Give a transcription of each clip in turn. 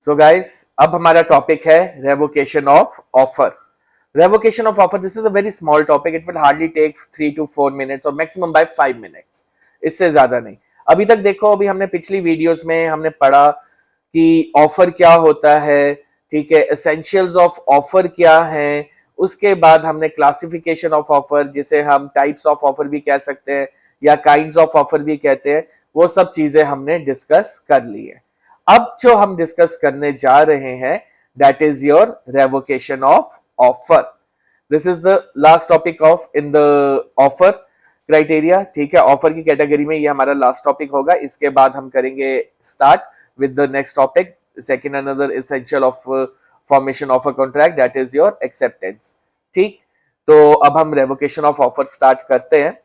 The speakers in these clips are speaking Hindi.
सो गाइस, अब हमारा टॉपिक है revocation of offer. Revocation of offer, this is a very small topic. It will hardly take 3 to 4 minutes or maximum by 5 minutes. इससे ज्यादा नहीं. अभी तक देखो, अभी हमने पिछली वीडियोस में हमने पढ़ा कि ऑफर क्या होता है, ठीक है, एसेंशियल्स ऑफ ऑफर क्या है. उसके बाद हमने क्लासिफिकेशन ऑफ ऑफर, जिसे हम टाइप्स ऑफ ऑफर भी कह सकते हैं या काइंड्स ऑफ ऑफर भी कहते हैं, वो सब चीजें हमने डिस्कस कर ली है. अब जो हम डिस्कस करने जा रहे हैं, that is your revocation of offer. This is the last topic of in the offer criteria. ठीक है, ऑफर की कैटेगरी में ये हमारा लास्ट टॉपिक होगा. इसके बाद हम करेंगे start with the next topic, second another essential of formation of a contract, that is your acceptance. ठीक, तो अब हम रेवोकेशन ऑफ ऑफर स्टार्ट करते हैं.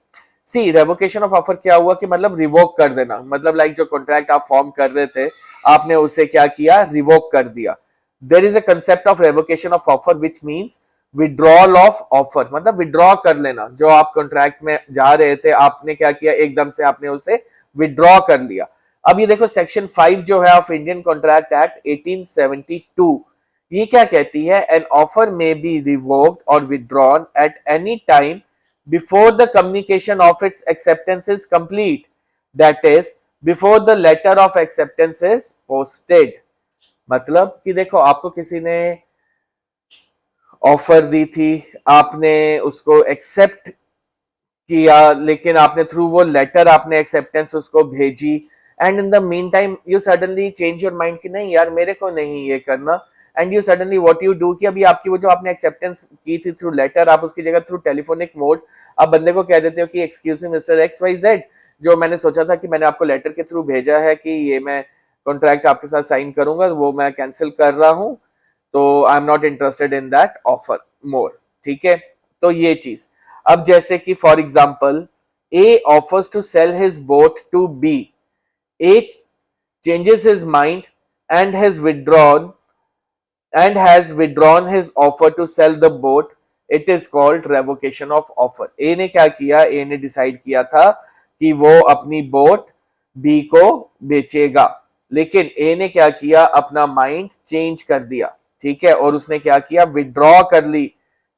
सी, रेवोकेशन ऑफ ऑफर क्या हुआ कि मतलब रिवोक कर देना, मतलब लाइक जो कॉन्ट्रैक्ट आप फॉर्म कर रहे थे, आपने उसे क्या किया, रिवोक कर दिया. There is a concept of revocation of offer which means withdrawal of offer, मतलब विड्रॉ कर लेना. जो आप कॉन्ट्रैक्ट में जा रहे थे, आपने क्या किया, एकदम से आपने उसे विड्रॉ कर लिया. अब ये देखो, सेक्शन 5 जो है ऑफ इंडियन कॉन्ट्रैक्ट एक्ट 1872, ये क्या कहती है, एन ऑफर में बी रिवोक्ड और withdrawn at any time before the communication of its acceptance is complete, that is before the letter of acceptance is posted. मतलब कि देखो, आपको किसी ने ऑफर दी थी, आपने उसको एक्सेप्ट किया, लेकिन आपने थ्रू वो लेटर आपने एक्सेप्टेंस उसको भेजी, and in the mean time you suddenly change your mind कि नहीं यार, मेरे को नहीं ये करना. And you suddenly what you do कि अभी आपकी वो जो आपने एक्सेप्टेंस की थी थ्रू लेटर, आप उसकी जगह थ्रू टेलीफोनिक मोड आप बंदे को कह देते हो कि excuse me mister X Y Z, जो मैंने सोचा था कि मैंने आपको लेटर के थ्रू भेजा है कि ये मैं कॉन्ट्रैक्ट आपके साथ साइन करूंगा, वो मैं कैंसिल कर रहा हूं, तो I am not interested in that offer more. ठीक है, तो ये चीज. अब जैसे कि for example, A offers to sell his boat to B, A changes his mind and has withdrawn his offer to sell the boat, it is called revocation of offer. ए ने क्या किया, ए ने डिसाइड किया था कि वो अपनी बोट बी को बेचेगा, लेकिन ए ने क्या किया, अपना माइंड चेंज कर दिया. ठीक है, और उसने क्या किया, विड्रॉ कर ली,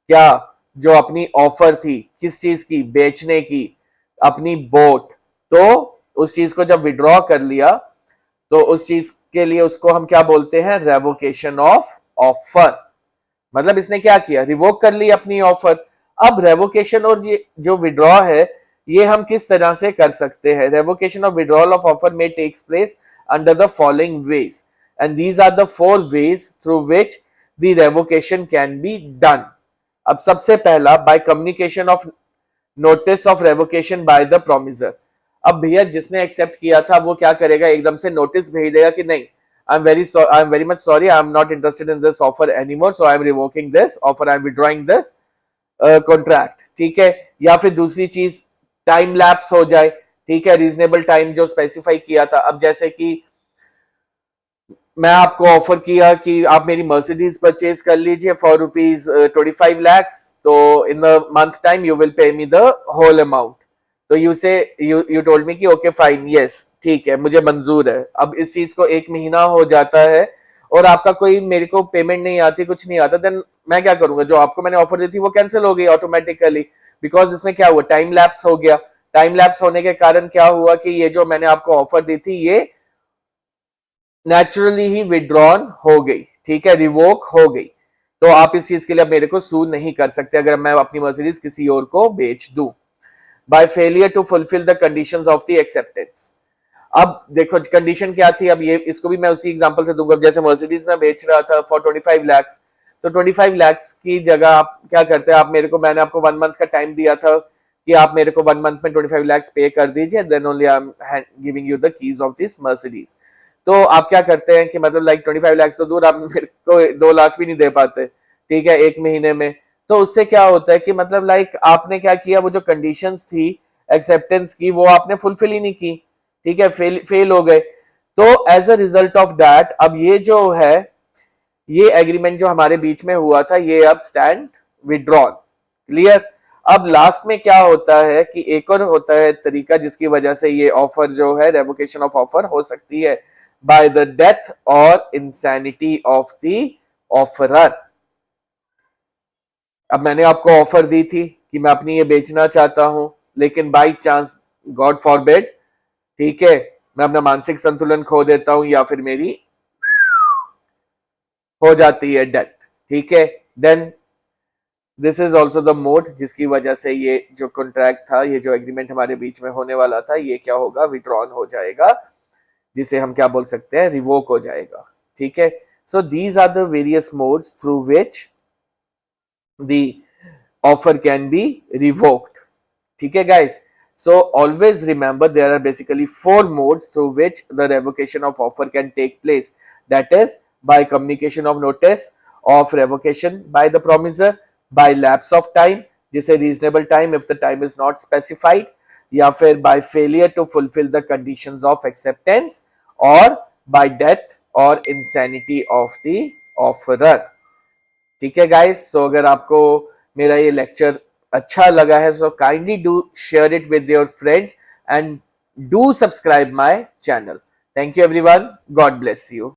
क्या, जो अपनी ऑफर थी, किस चीज की, बेचने की, अपनी बोट. तो उस चीज को जब विड्रॉ कर लिया, तो उस चीज के लिए उसको हम क्या बोलते हैं, रेवोकेशन ऑफ ऑफर. मतलब इसने क्या किया, रिवोक कर ली अपनी ऑफर. अब रेवोकेशन और ये जो विड्रॉ है, ये हम किस तरह से कर सकते हैं. Revocation of withdrawal of offer में takes place under the following ways, and these are the 4 ways through which the revocation can be done. अब सबसे पहला, by communication of notice of revocation by the promisor. अब भैया जिसने एक्सेप्ट किया था वो क्या करेगा, एकदम से नोटिस भेज देगा कि नहीं, I am very much sorry, I am not interested in this offer anymore, so I am revoking this offer, I am withdrawing this contract. ठीक है, या फिर दूसरी चीज, टाइम लैप्स हो जाए. ठीक है, रीजनेबल टाइम जो स्पेसिफाई किया था. अब जैसे कि मैं आपको ऑफर किया कि आप मेरी मर्सिडीज परचेज कर लीजिए फॉर ₹25 lakhs, तो in the month time you will pay me the whole amount. तो यू टोल्ड मी कि ओके फाइन, यस ठीक है, मुझे मंजूर है. अब इस चीज को 1 महीना हो जाता है और आपका कोई मेरे को पेमेंट नहीं आती, कुछ नहीं आता, देन मैं क्या करूंगा, जो आपको मैंने ऑफर दी थी वो कैंसिल हो गई ऑटोमेटिकली, बिकॉज इसमें क्या हुआ, टाइम लैप्स हो गया. टाइम लैप्स होने के कारण क्या हुआ कि ये जो मैंने आपको ऑफर दी थी, ये नेचुरली ही विड्रॉन हो गई. ठीक है, रिवोक हो गई. तो आप इस चीज के लिए मेरे को सू नहीं कर सकते अगर मैं अपनी मर्सिडीज किसी और को बेच दूं. by failure to fulfill the conditions of the acceptance. अब देखो कंडीशन क्या थी, अब ये इसको भी मैं उसी एग्जांपल से दूंगा. जैसे मर्सिडीज में बेच रहा था फॉर 25 lakhs, तो 25 lakhs की जगह आप क्या करते हैं, आप मेरे को, मैंने आपको 1 month का टाइम दिया था कि आप मेरे को 1 month में 25 lakhs पे कर दीजिए, then only I am giving you the keys of this Mercedes. तो आप क्या करते हैं कि मतलब लाइक 25 lakhs तो दूर, आप मेरे को 2 लाख भी नहीं दे पाते. ठीक है, 1 महीने में. तो उससे क्या होता है कि मतलब लाइक आपने क्या किया, वो जो कंडीशंस थी एक्सेप्टेंस की, वो आपने फुलफिल ही नहीं की. ठीक है, फेल हो गए. तो as a result of that, अब ये जो है, ये एग्रीमेंट जो हमारे बीच में हुआ था, ये अब स्टैंड विड्रॉन. क्लियर. अब लास्ट में क्या होता है कि एक और होता है तरीका जिसकी वजह से ये ऑफर जो है रेवोकेशन ऑफ ऑफर हो सकती है, by the death or insanity of the offerer. अब मैंने आपको ऑफर दी थी कि मैं अपनी ये बेचना चाहता हूं, लेकिन बाई चांस, गॉड फॉरबिड, ठीक है, मैं अपना मानसिक संतुलन खो देता हूं या फिर मेरी हो जाती है डेथ, ठीक है, then this is also the mode जिसकी वजह से ये जो कॉन्ट्रैक्ट था, ये जो एग्रीमेंट हमारे बीच में होने वाला था, ये क्या होगा, विड्रॉन हो जाएगा, जिसे हम क्या बोल सकते हैं, रिवोक हो जाएगा, ठीक है। So these are the various modes through which the offer can be revoked, ठीक है guys. So always remember there are basically 4 modes through which the revocation of offer can take place. That is by communication of notice of revocation by the promisor, by lapse of time, जिसे reasonable time if the time is not specified, या फिर by failure to fulfill the conditions of acceptance, or by death or insanity of the offerer. ठीक है गाइस, सो अगर आपको मेरा ये लेक्चर अच्छा लगा है, so kindly do share it with your friends and do subscribe my channel. Thank you everyone, God bless you.